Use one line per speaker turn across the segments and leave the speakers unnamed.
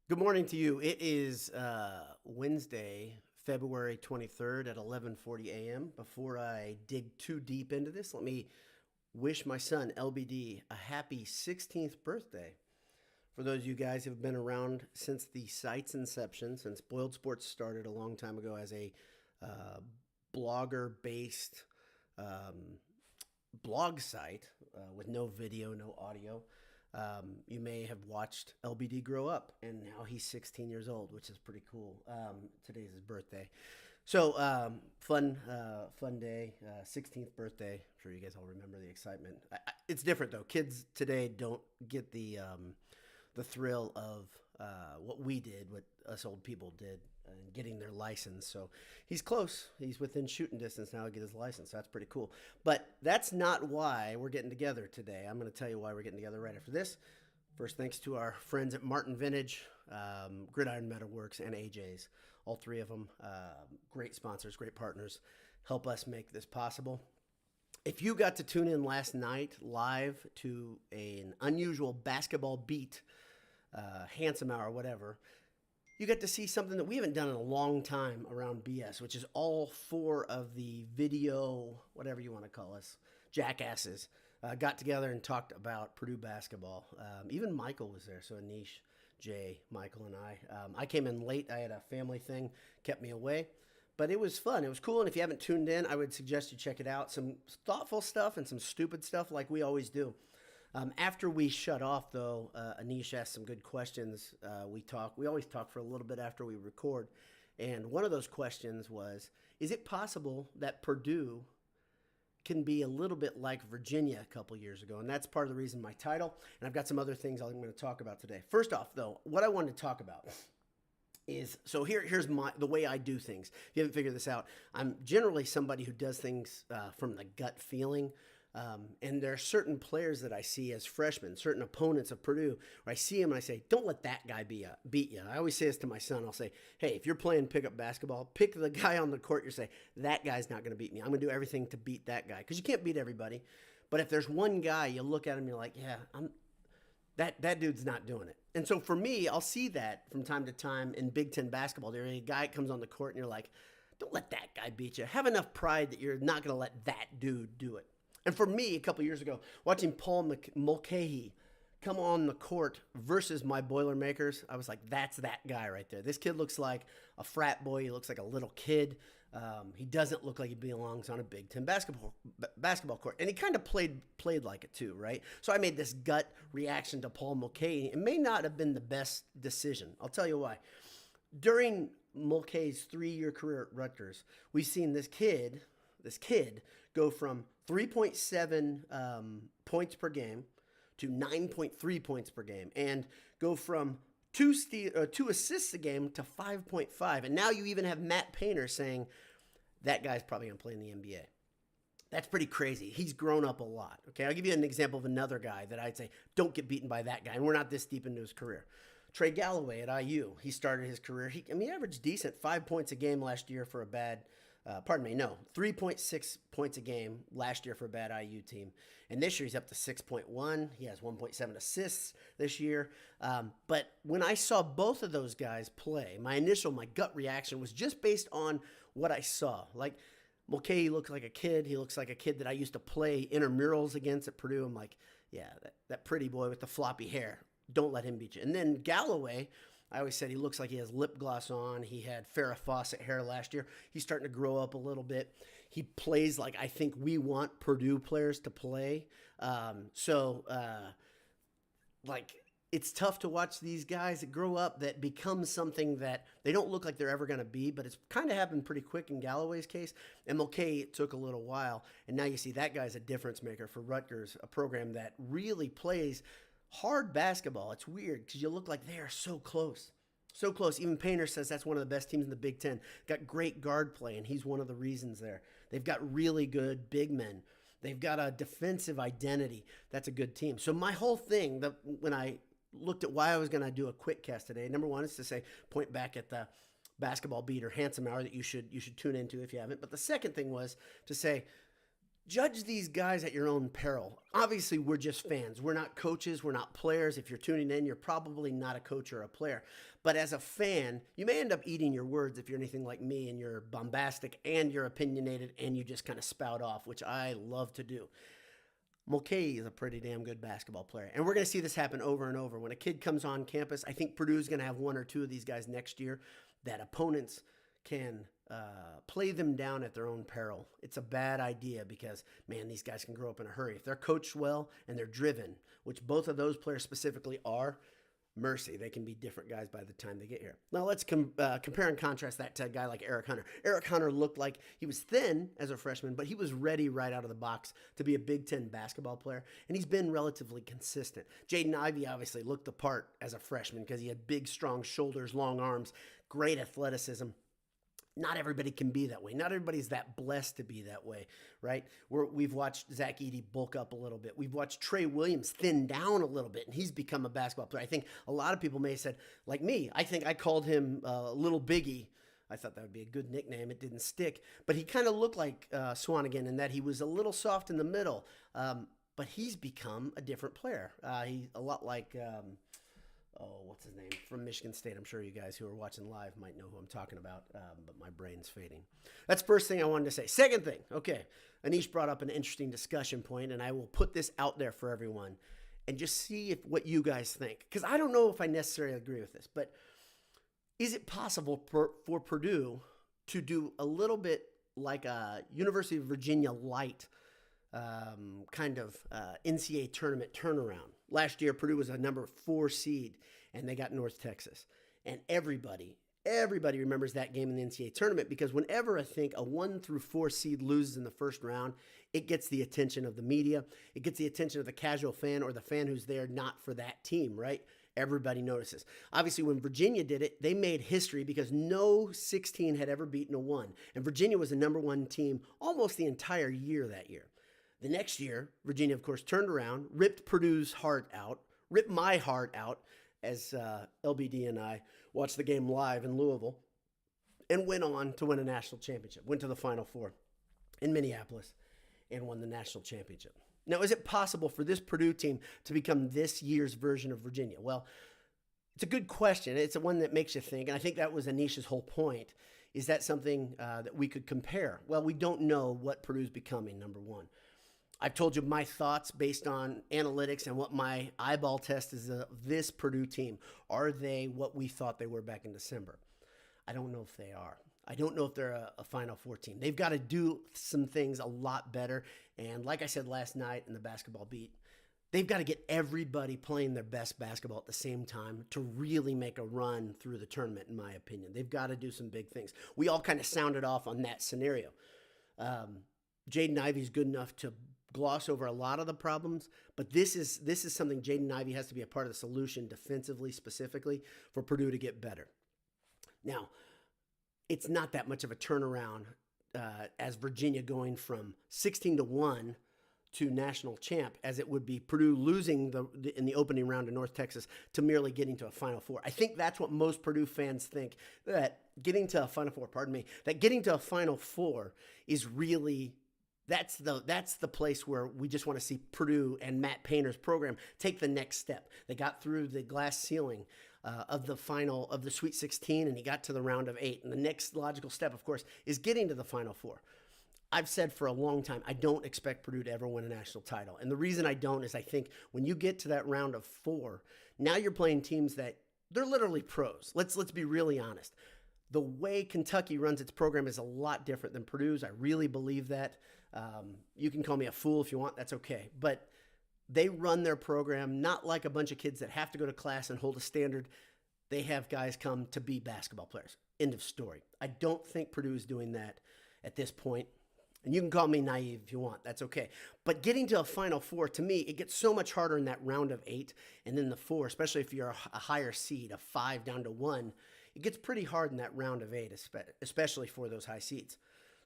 Good morning to you. It is Wednesday, February 23rd at 11:40 a.m. Before I dig too deep into this, let me wish my son LBD a happy 16th birthday. For those of you guys who have been around since the site's inception, since Boiled Sports started a long time ago as a uh, blogger-based um, blog site with no video, no audio. You may have watched LBD grow up, and now he's 16 years old, which is pretty cool. Today's his birthday, so fun day, 16th birthday. I'm sure you guys all remember the excitement. It's different though. Kids today don't get the thrill of what we did, what us old people did, and getting their license. So he's close. He's within shooting distance now to get his license. So that's pretty cool. But that's not why we're getting together today. I'm going to tell you why we're getting together right after this. First, thanks to our friends at Martin Vintage, Gridiron Metalworks, and AJ's. All three of them, great sponsors, great partners, help us make this possible. If you got to tune in last night live to an unusual basketball beat, handsome hour, whatever, you get to see something that we haven't done in a long time around BS, which is all four of the video, whatever you want to call us, jackasses, got together and talked about Purdue basketball. Even Michael was there, so Anish, Jay, Michael, and I. I came in late. I had a family thing, kept me away. But it was fun. It was cool. And if you haven't tuned in, I would suggest you check it out. Some thoughtful stuff and some stupid stuff like we always do. After we shut off, though, Anish asked some good questions. We always talk for a little bit after we record. And one of those questions was, is it possible that Purdue can be a little bit like Virginia a couple years ago? And that's part of the reason my title. And I've got some other things I'm going to talk about today. First off, though, what I wanted to talk about is, so here's the way I do things. If you haven't figured this out, I'm generally somebody who does things from the gut feeling. And there are certain players that I see as freshmen, certain opponents of Purdue, where I see them and I say, don't let that guy beat you. I always say this to my son. I'll say, hey, if you're playing pickup basketball, pick the guy on the court. You say, that guy's not going to beat me. I'm going to do everything to beat that guy. Because you can't beat everybody. But if there's one guy, you look at him, you're like, yeah, that dude's not doing it. And so for me, I'll see that from time to time in Big Ten basketball. There a guy comes on the court and you're like, don't let that guy beat you. Have enough pride that you're not going to let that dude do it. And for me, a couple years ago, watching Paul Mulcahy come on the court versus my Boilermakers, I was like, that's that guy right there. This kid looks like a frat boy. He looks like a little kid. He doesn't look like he belongs on a Big Ten basketball court. And he kind of played like it too, right? So I made this gut reaction to Paul Mulcahy. It may not have been the best decision. I'll tell you why. During Mulcahy's 3-year career at Rutgers, we've seen this kid go from 3.7 points per game to 9.3 points per game, and go from two assists a game to 5.5. And now you even have Matt Painter saying that guy's probably going to play in the NBA. That's pretty crazy. He's grown up a lot. Okay, I'll give you an example of another guy that I'd say, don't get beaten by that guy. And we're not this deep into his career. Trey Galloway at IU. He started his career. He averaged decent, 5 points a game last year for a bad 3.6 points a game last year for a bad IU team. And this year he's up to 6.1. He has 1.7 assists this year. But when I saw both of those guys play, my gut reaction was just based on what I saw. Like, Mulcahy looks like a kid. He looks like a kid that I used to play intramurals against at Purdue. I'm like, yeah, that pretty boy with the floppy hair. Don't let him beat you. And then Galloway, I always said he looks like he has lip gloss on. He had Farrah Fawcett hair last year. He's starting to grow up a little bit. He plays like I think we want Purdue players to play. It's tough to watch these guys that grow up that become something that they don't look like they're ever going to be, but it's kind of happened pretty quick in Galloway's case. And Mulcahy, it took a little while. And now you see that guy's a difference maker for Rutgers, a program that really plays hard basketball. It's weird because you look like they are so close. So close. Even Painter says that's one of the best teams in the Big Ten. Got great guard play, and he's one of the reasons there. They've got really good big men. They've got a defensive identity. That's a good team. So my whole thing, when I looked at why I was going to do a quick cast today, number one is to say, point back at the basketball beat or handsome hour that you should tune into if you haven't. But the second thing was to say, Judge these guys at your own peril. Obviously, we're just fans. We're not coaches. We're not players. If you're tuning in, you're probably not a coach or a player. But as a fan, you may end up eating your words if you're anything like me and you're bombastic and you're opinionated and you just kind of spout off, which I love to do. Mulcahy is a pretty damn good basketball player. And we're going to see this happen over and over. When a kid comes on campus, I think Purdue's going to have one or two of these guys next year that opponents can play them down at their own peril. It's a bad idea because, man, these guys can grow up in a hurry. If they're coached well and they're driven, which both of those players specifically are, mercy, they can be different guys by the time they get here. Now let's compare and contrast that to a guy like Eric Hunter. Eric Hunter looked like he was thin as a freshman, but he was ready right out of the box to be a Big Ten basketball player, and he's been relatively consistent. Jaden Ivey obviously looked the part as a freshman because he had big, strong shoulders, long arms, great athleticism. Not everybody can be that way. Not everybody's that blessed to be that way, right? We've watched Zach Edey bulk up a little bit. We've watched Trey Williams thin down a little bit, and he's become a basketball player. I think a lot of people may have said, like me, I think I called him Little Biggie. I thought that would be a good nickname. It didn't stick. But he kind of looked like Swanigan in that he was a little soft in the middle. But he's become a different player. He's a lot like... what's his name? From Michigan State. I'm sure you guys who are watching live might know who I'm talking about, but my brain's fading. That's the first thing I wanted to say. Second thing, okay, Anish brought up an interesting discussion point, and I will put this out there for everyone and just see what you guys think. Because I don't know if I necessarily agree with this, but is it possible for Purdue to do a little bit like a University of Virginia light kind of NCAA tournament turnaround? Last year, Purdue was a number 4 seed, and they got North Texas. And everybody remembers that game in the NCAA tournament because whenever I think a 1 through 4 seed loses in the first round, it gets the attention of the media. It gets the attention of the casual fan or the fan who's there not for that team, right? Everybody notices. Obviously, when Virginia did it, they made history because no 16 had ever beaten a 1. And Virginia was the number 1 team almost the entire year that year. The next year, Virginia, of course, turned around, ripped Purdue's heart out, ripped my heart out as LBD and I watched the game live in Louisville, and went on to win a national championship. Went to the Final Four in Minneapolis and won the national championship. Now, is it possible for this Purdue team to become this year's version of Virginia? Well, it's a good question. It's one that makes you think, and I think that was Anish's whole point. Is that something that we could compare? Well, we don't know what Purdue's becoming, number one. I've told you my thoughts based on analytics and what my eyeball test is of this Purdue team. Are they what we thought they were back in December? I don't know if they are. I don't know if they're a Final Four team. They've got to do some things a lot better. And like I said last night in the basketball beat, they've got to get everybody playing their best basketball at the same time to really make a run through the tournament, in my opinion. They've got to do some big things. We all kind of sounded off on that scenario. Jaden Ivey's good enough to gloss over a lot of the problems, but this is something Jaden Ivey has to be a part of the solution defensively, specifically for Purdue to get better. Now, it's not that much of a turnaround as Virginia going from 16-1 to national champ as it would be Purdue losing in the opening round to North Texas to merely getting to a Final Four. I think that's what most Purdue fans think, that getting to a Final Four is really that's the place where we just want to see Purdue and Matt Painter's program take the next step. They got through the glass ceiling of the final of the Sweet 16, and he got to the round of 8. And the next logical step, of course, is getting to the Final Four. I've said for a long time, I don't expect Purdue to ever win a national title. And the reason I don't is I think when you get to that round of 4, now you're playing teams that they're literally pros. Let's be really honest. The way Kentucky runs its program is a lot different than Purdue's. I really believe that. You can call me a fool if you want. That's okay. But they run their program not like a bunch of kids that have to go to class and hold a standard. They have guys come to be basketball players. End of story. I don't think Purdue is doing that at this point. And you can call me naive if you want. That's okay. But getting to a Final Four, to me, it gets so much harder in that round of 8 and then the 4, especially if you're a higher seed, a 5 down to 1. It gets pretty hard in that round of 8, especially for those high seeds.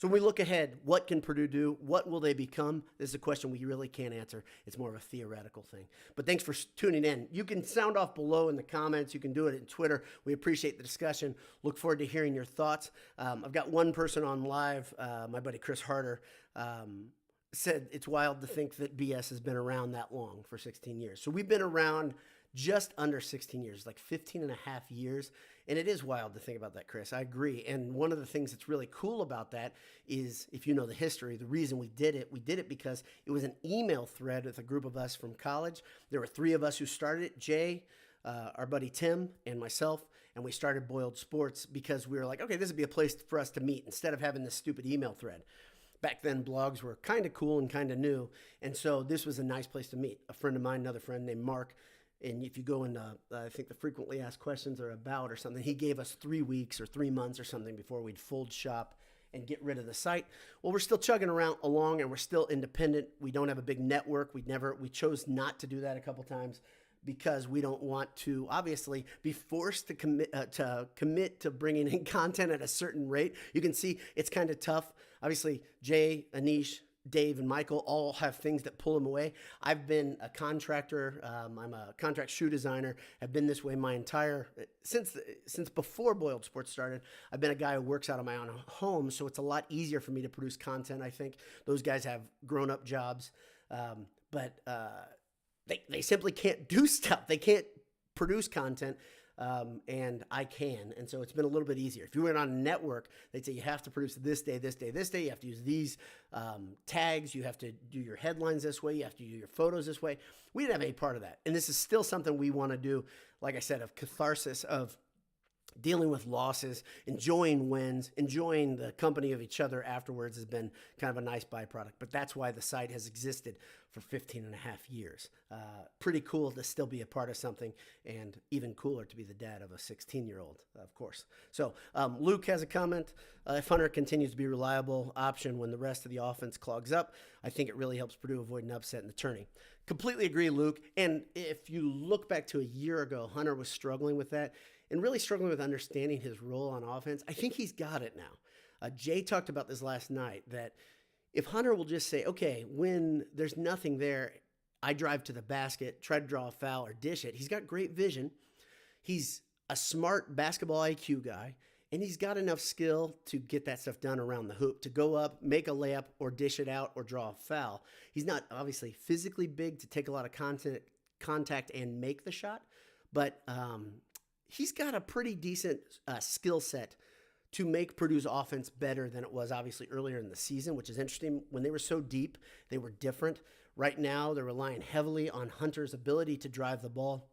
So when we look ahead, what can Purdue do? What will they become? This is a question we really can't answer. It's more of a theoretical thing. But thanks for tuning in. You can sound off below in the comments. You can do it in Twitter. We appreciate the discussion. Look forward to hearing your thoughts. I've got one person on live, my buddy Chris Harder. said it's wild to think that BS has been around that long for 16 years. So we've been around just under 16 years, like 15 and a half years. And it is wild to think about that, Chris. I agree. And one of the things that's really cool about that is, if you know the history, the reason we did it because it was an email thread with a group of us from college. There were three of us who started it: Jay, our buddy Tim, and myself. And we started Boiled Sports because we were like, okay, this would be a place for us to meet instead of having this stupid email thread. Back then, blogs were kind of cool and kind of new. And so this was a nice place to meet. A friend of mine, another friend named Mark, and if you go into, I think the frequently asked questions are about or something, he gave us 3 weeks or 3 months or something before we'd fold shop and get rid of the site. Well, we're still chugging around along, and we're still independent. We don't have a big network. We chose not to do that a couple times because we don't want to obviously be forced to commit to bringing in content at a certain rate. You can see it's kind of tough. Obviously, Jay, Anish, Dave, and Michael all have things that pull them away. I've been a contractor. I'm a contract shoe designer. I've been this way my entire since before Boiled Sports started. I've been a guy who works out of my own home, so it's a lot easier for me to produce content. I think those guys have grown-up jobs, but they simply can't do stuff. They can't produce content. And I can. And so it's been a little bit easier. If you went on a network, they'd say you have to produce this day, this day, this day. You have to use these tags. You have to do your headlines this way. You have to do your photos this way. We didn't have any part of that. And this is still something we want to do, like I said, of catharsis, of dealing with losses, enjoying wins, enjoying the company of each other afterwards has been kind of a nice byproduct. But that's why the site has existed for 15 and a half years. Pretty cool to still be a part of something, and even cooler to be the dad of a 16-year-old, of course. So Luke has a comment. If Hunter continues to be a reliable option when the rest of the offense clogs up, I think it really helps Purdue avoid an upset in the tourney. Completely agree, Luke. And if you look back to a year ago, Hunter was struggling with that and really struggling with understanding his role on offense. I think he's got it now. Jay talked about this last night, that if Hunter will just say, okay, when there's nothing there, I drive to the basket, try to draw a foul or dish it. He's got great vision. He's a smart basketball IQ guy, and he's got enough skill to get that stuff done around the hoop, to go up, make a layup, or dish it out, or draw a foul. He's not obviously physically big to take a lot of contact and make the shot, but he's got a pretty decent skill set to make Purdue's offense better than it was obviously earlier in the season, which is interesting. When they were so deep, they were different. Right now, they're relying heavily on Hunter's ability to drive the ball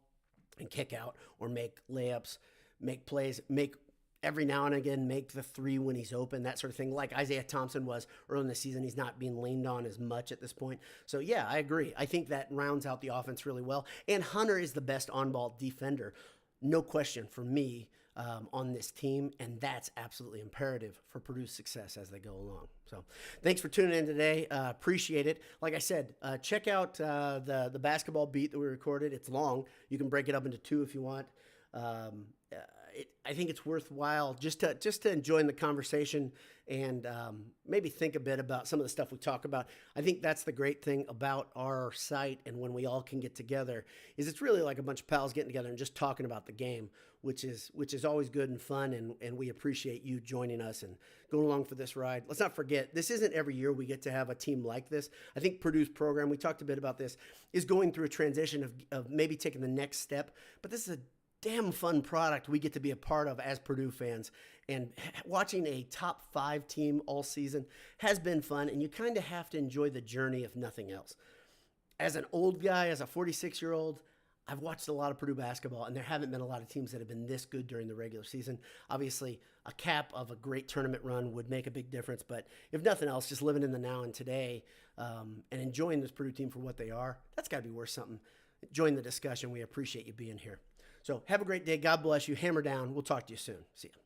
and kick out or make layups, make plays, make every now and again make the three when he's open, that sort of thing, like Isaiah Thompson was early in the season. He's not being leaned on as much at this point. So, yeah, I agree. I think that rounds out the offense really well. And Hunter is the best on-ball defender, no question, for me, on this team, and that's absolutely imperative for Purdue's success as they go along. So thanks for tuning in today. Appreciate it. Like I said, check out the basketball beat that we recorded. It's long. You can break it up into 2 if you want. I think it's worthwhile just to join the conversation and maybe think a bit about some of the stuff we talk about. I think that's the great thing about our site, and when we all can get together, is it's really like a bunch of pals getting together and just talking about the game, which is always good and fun, and we appreciate you joining us and going along for this ride. Let's not forget, this isn't every year we get to have a team like this. I think Purdue's program, we talked a bit about this, is going through a transition of maybe taking the next step, but this is a damn fun product we get to be a part of as Purdue fans. And watching a top 5 team all season has been fun, and you kind of have to enjoy the journey if nothing else. As an old guy, as a 46-year-old, I've watched a lot of Purdue basketball, and there haven't been a lot of teams that have been this good during the regular season. Obviously, a cap of a great tournament run would make a big difference, but if nothing else, just living in the now and today and enjoying this Purdue team for what they are, that's got to be worth something. Join the discussion. We appreciate you being here. So have a great day. God bless you. Hammer down. We'll talk to you soon. See ya.